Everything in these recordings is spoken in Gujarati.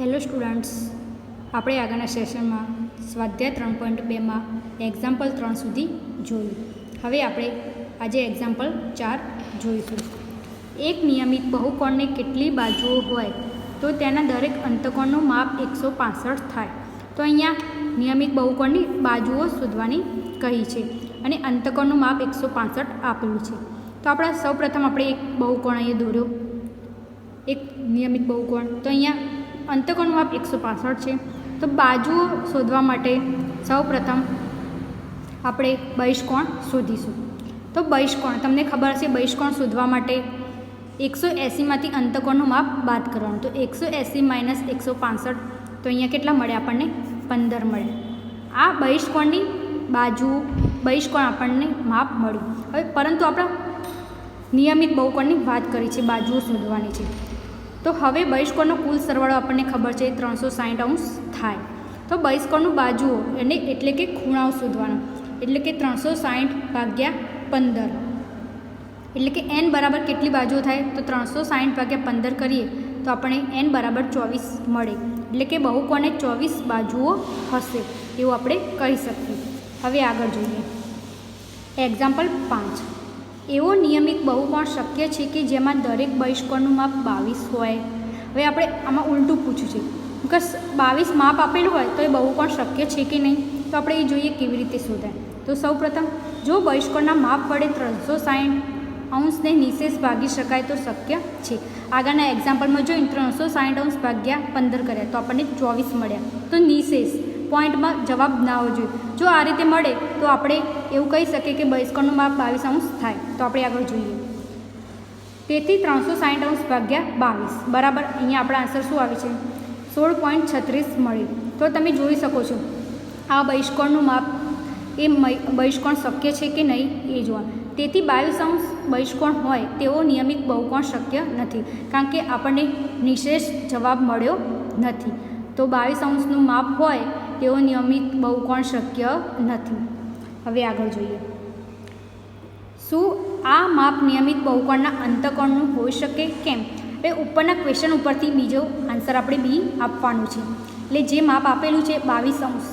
હેલો સ્ટુડન્ટ્સ, આપણે આગળના સેશનમાં સ્વાધ્યાય 3.2માં એક્ઝામ્પલ 3 સુધી જોયું. હવે આપણે આજે એક્ઝામ્પલ 4 જોઈશું. એક નિયમિત બહુકોણને કેટલી બાજુઓ હોય તો તેના દરેક અંતકોણનું માપ 165 થાય. તો અહીંયા નિયમિત બહુકોણની બાજુઓ શોધવાની કહી છે અને અંતકોણનું માપ 165 આપેલું છે. તો આપણે સૌપ્રથમ આપણે એક બહુકોણ અહીંયા દોર્યો, એક નિયમિત બહુકોણ. તો અહીંયા અંતકોણનું માપ 165 છે. તો બાજુઓ શોધવા માટે સૌપ્રથમ આપણે બહિષ્કોણ શોધીશું. તો બહિષ્કોણ તમને ખબર હશે, બહિષ્કોણ શોધવા માટે 180માંથી અંતકોણનું માપ બાદ કરવાનું. તો 180 - 165, તો અહીંયા કેટલા મળે આપણને? 15 મળે. આ બહિષ્કોણની બાજુ, બહિષ્કોણ આપણને માપ મળ્યું. હવે પરંતુ આપણે નિયમિત બહુકોણની વાત કરી છે, બાજુઓ શોધવાની છે. તો હવે બહિષ્કોણનો કુલ સરવાળો આપણને ખબર છે 360° થાય. તો બહિષ્કોણનું બાજુઓ એટલે કે ખૂણાઓ શોધવાનો, એટલે કે 360/15, એટલે કે n બરાબર કેટલી બાજુઓ થાય? તો 360/15 કરીએ તો આપણે n બરાબર 24 મળે. એટલે કે બહુકોણને 24 બાજુઓ હશે એવું આપણે કહી શકીએ. હવે આગળ જોઈએ એક્ઝામ્પલ 5. એવો નિયમિત બહુકોણ શક્ય છે કે જેમાં દરેક બહિષ્કોણનું માપ 22 હોય. હવે આપણે આમાં ઉલટું પૂછ્યું છે, બિકોઝ 22 માપ આપેલું હોય તો એ બહુકોણ શક્ય છે કે નહીં. તો આપણે એ જોઈએ કેવી રીતે શોધાય. તો સૌપ્રથમ જો બહિષ્કોણના માપ વડે 360° નિશેષ ભાગી શકાય તો શક્ય છે. આગળના એક્ઝામ્પલમાં જોઈને 360°/15 કર્યા તો આપણને 24 મળ્યા. તો નિશેષ પોઈન્ટમાં જવાબ ના હોવો જોઈએ. જો આ રીતે મળે તો આપણે એવું કહી શકીએ કે બહિષ્કોણનું માપ 22° થાય. તો આપણે આગળ જોઈએ. તેથી 360°/22 બરાબર અહીંયા આપણા આન્સર શું આવે છે? 16.36 મળે. તો તમે જોઈ શકો છો આ બહિષ્કોણનું માપ એ બહિષ્કોણ શક્ય છે કે નહીં એ જોવા. તેથી 22° બહિષ્કોણ હોય તેવો નિયમિત બહુકોણ શક્ય નથી, કારણ કે આપણને નિશેષ જવાબ મળ્યો નથી. તો 22°નું માપ હોય તેવો નિયમિત બહુકોણ શક્ય નથી. હવે આગળ જોઈએ. શું આ માપ નિયમિત બહુકોણના અંતકોણનું હોઈ શકે? કેમ? એટલે ઉપરના ક્વેશ્ચન ઉપરથી બીજો આન્સર આપણે બી આપવાનું છે. એટલે જે માપ આપેલું છે 22°,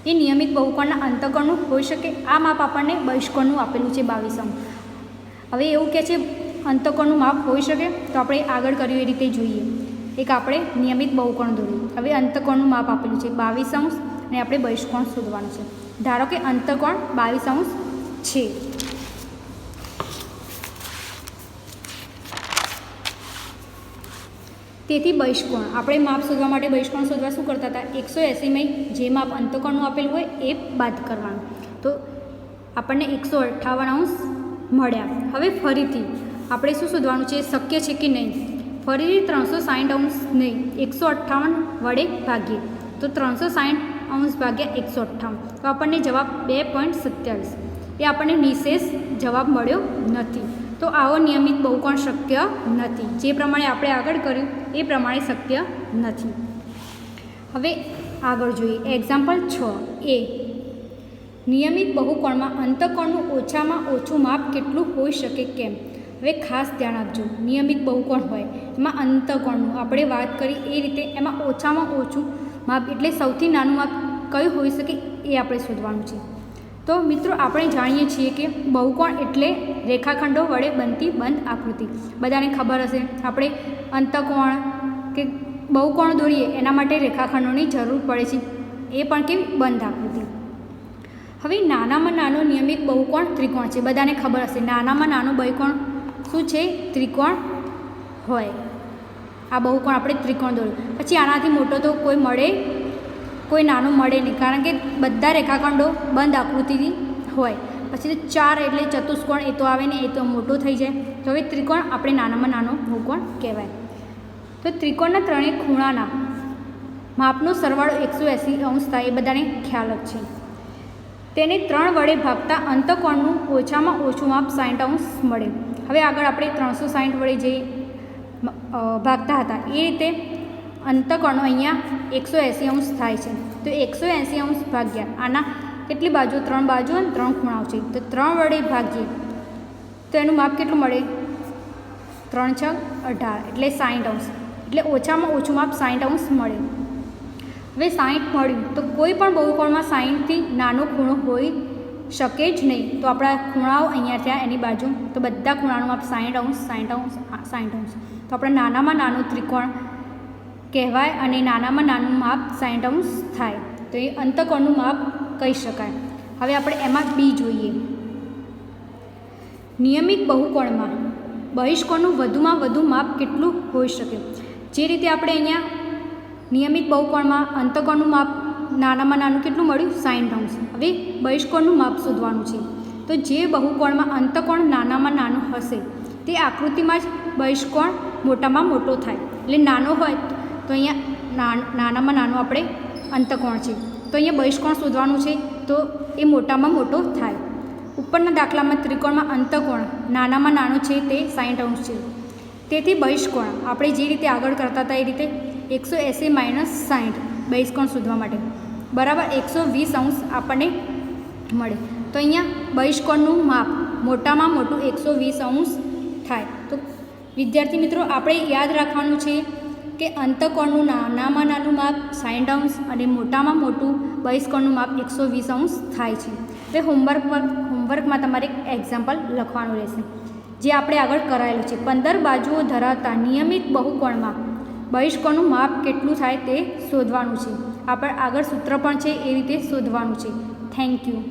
એ નિયમિત બહુકોણના અંતકોણનું હોઈ શકે. આ માપ આપણને બહિષ્કોણનું આપેલું છે 22°. હવે એવું કહે છે અંતકોણનું માપ હોઈ શકે, તો આપણે આગળ કર્યું એ રીતે જોઈએ. એક આપણે નિયમિત બહુકોણ દોર્યું. હવે અંતકોણનું માપ આપેલું છે 22° અને આપણે બહિષ્કોણ શોધવાનું છે. ધારો કે અંતકોણ 22° છે. તેથી બહિષ્કોણ આપણે માપ શોધવા માટે બહિષ્કોણ શોધવા શું કરતા હતા? 180માં જે માપ અંતકોણનું આપેલું હોય એ બાદ કરવાનું. તો આપણને 158° મળ્યા. હવે ફરીથી આપણે શું શોધવાનું છે? શક્ય છે કે નહીં. ફરીથી 360° નહીં, 158 વડે ભાગીએ તો 360°/158, તો આપણને જવાબ 2.27. એ આપણને નિશેષ જવાબ મળ્યો નથી. તો આવો નિયમિત બહુકોણ શક્ય નથી. જે પ્રમાણે આપણે આગળ કર્યું એ પ્રમાણે શક્ય નથી. હવે આગળ જોઈએ એક્ઝામ્પલ 6a. નિયમિત બહુકોણમાં અંતકોણનું ઓછામાં ઓછું માપ કેટલું હોઈ શકે? કેમ? હવે ખાસ ધ્યાન આપજો, નિયમિત બહુકોણ હોય એમાં અંતકોણનું આપણે વાત કરી એ રીતે એમાં ઓછામાં ઓછું માપ એટલે સૌથી નાનું માપ કયું હોઈ શકે એ આપણે શોધવાનું છે. તો મિત્રો આપણે જાણીએ છીએ કે બહુકોણ એટલે રેખાખંડો વડે બનતી બંધ આકૃતિ. બધાને ખબર હશે, આપણે અંતકોણ કે બહુકોણ દોરીએ એના માટે રેખાખંડોની જરૂર પડે છે, એ પણ કેવી? બંધ આકૃતિ. હવે નાનામાં નાનો નિયમિત બહુકોણ ત્રિકોણ છે. બધાને ખબર હશે નાનામાં નાનો બહુકોણ શું છે? ત્રિકોણ હોય. આ બહુકોણ આપણે ત્રિકોણ દોર્યું. પછી આનાથી મોટો તો કોઈ નાનો મળે નહીં, કારણ કે બધા રેખાખંડો બંધ આકૃતિથી હોય. પછી 4 એટલે ચતુષ્કોણ એ તો આવે ને, એ તો મોટો થઈ જાય. તો હવે ત્રિકોણ આપણે નાનામાં નાનો બહુકોણ કહેવાય. તો ત્રિકોણના ત્રણેય ખૂણાના માપનો સરવાળો 180° થાય એ બધાને ખ્યાલ જ છે. તેને 3 વડે ભાગતા અંતકોણનું ઓછામાં ઓછું માપ 60° મળે. હવે આગળ આપણે 360 વડે જે ભાગતા હતા એ રીતે અંતકોણો અહીંયા 180° થાય છે. તો 180° ભાગ્યા આના કેટલી બાજુ? 3 બાજુ અને 3 ખૂણાઓ છે. તો 3 વડે ભાગીએ તો એનું માપ કેટલું મળે? 3 × 6 = 18, એટલે 60°. એટલે ઓછામાં ઓછું માપ 60° મળે. હવે 60 મળ્યું તો કોઈ પણ બહુકોણમાં 60થી નાનો ખૂણો હોઈ શકે જ નહીં. તો આપણા ખૂણાઓ અહીંયા થયા એની બાજુ, તો બધા ખૂણાનું માપ 60°, 60°. તો આપણે નાનામાં નાનું ત્રિકોણ કહેવાય અને નાનામાં નાનું માપ 60° થાય, તો એ અંતકોણનું માપ કહી શકાય. હવે આપણે એમાં બી જોઈએ. નિયમિત બહુકોણમાં બહિષ્કોણનું વધુમાં વધુ માપ કેટલું હોઈ શકે? જે રીતે આપણે અહીંયા નિયમિત બહુકોણમાં અંતકોણનું માપ નાનામાં નાનું કેટલું મળ્યું? 60°. હવે બહિષ્કોણનું માપ શોધવાનું છે. તો જે બહુકોણમાં અંતકોણ નાનામાં નાનું હશે તે આકૃતિમાં જ બહિષ્કોણ મોટામાં મોટો થાય. એટલે નાનો હોય તો અહીંયા નાનામાં નાનો આપણે અંતકોણ છે, તો અહીંયા બહિષ્કોણ શોધવાનું છે, તો એ મોટામાં મોટો થાય. ઉપરના દાખલામાં ત્રિકોણમાં અંતકોણ નાનામાં નાનો છે તે 60° છે. તેથી બહિષ્કોણ આપણે જે રીતે આગળ કરતા હતા એ રીતે 180 - 60 બહિષ્કોણ શોધવા માટે બરાબર 120° આપણને મળે. તો અહીંયા બહિષ્કોણનું માપ મોટામાં મોટું 120° થાય. તો વિદ્યાર્થી મિત્રો, આપણે યાદ રાખવાનું છે કે અંતકોણનું નાનામાં નાનું માપ 60° અને મોટામાં મોટું બહિષ્કોણનું માપ 120° થાય છે. તે હોમવર્કમાં તમારે એક એક્ઝામ્પલ લખવાનું રહેશે, જે આપણે આગળ કરાયેલું છે. 15 બાજુઓ ધરાવતા નિયમિત બહુકોણમાં બહિષ્કોણનું માપ કેટલું થાય તે શોધવાનું છે. આપણે આગળ સૂત્ર પણ છે એ રીતે શોધવાનું છે. Thank you.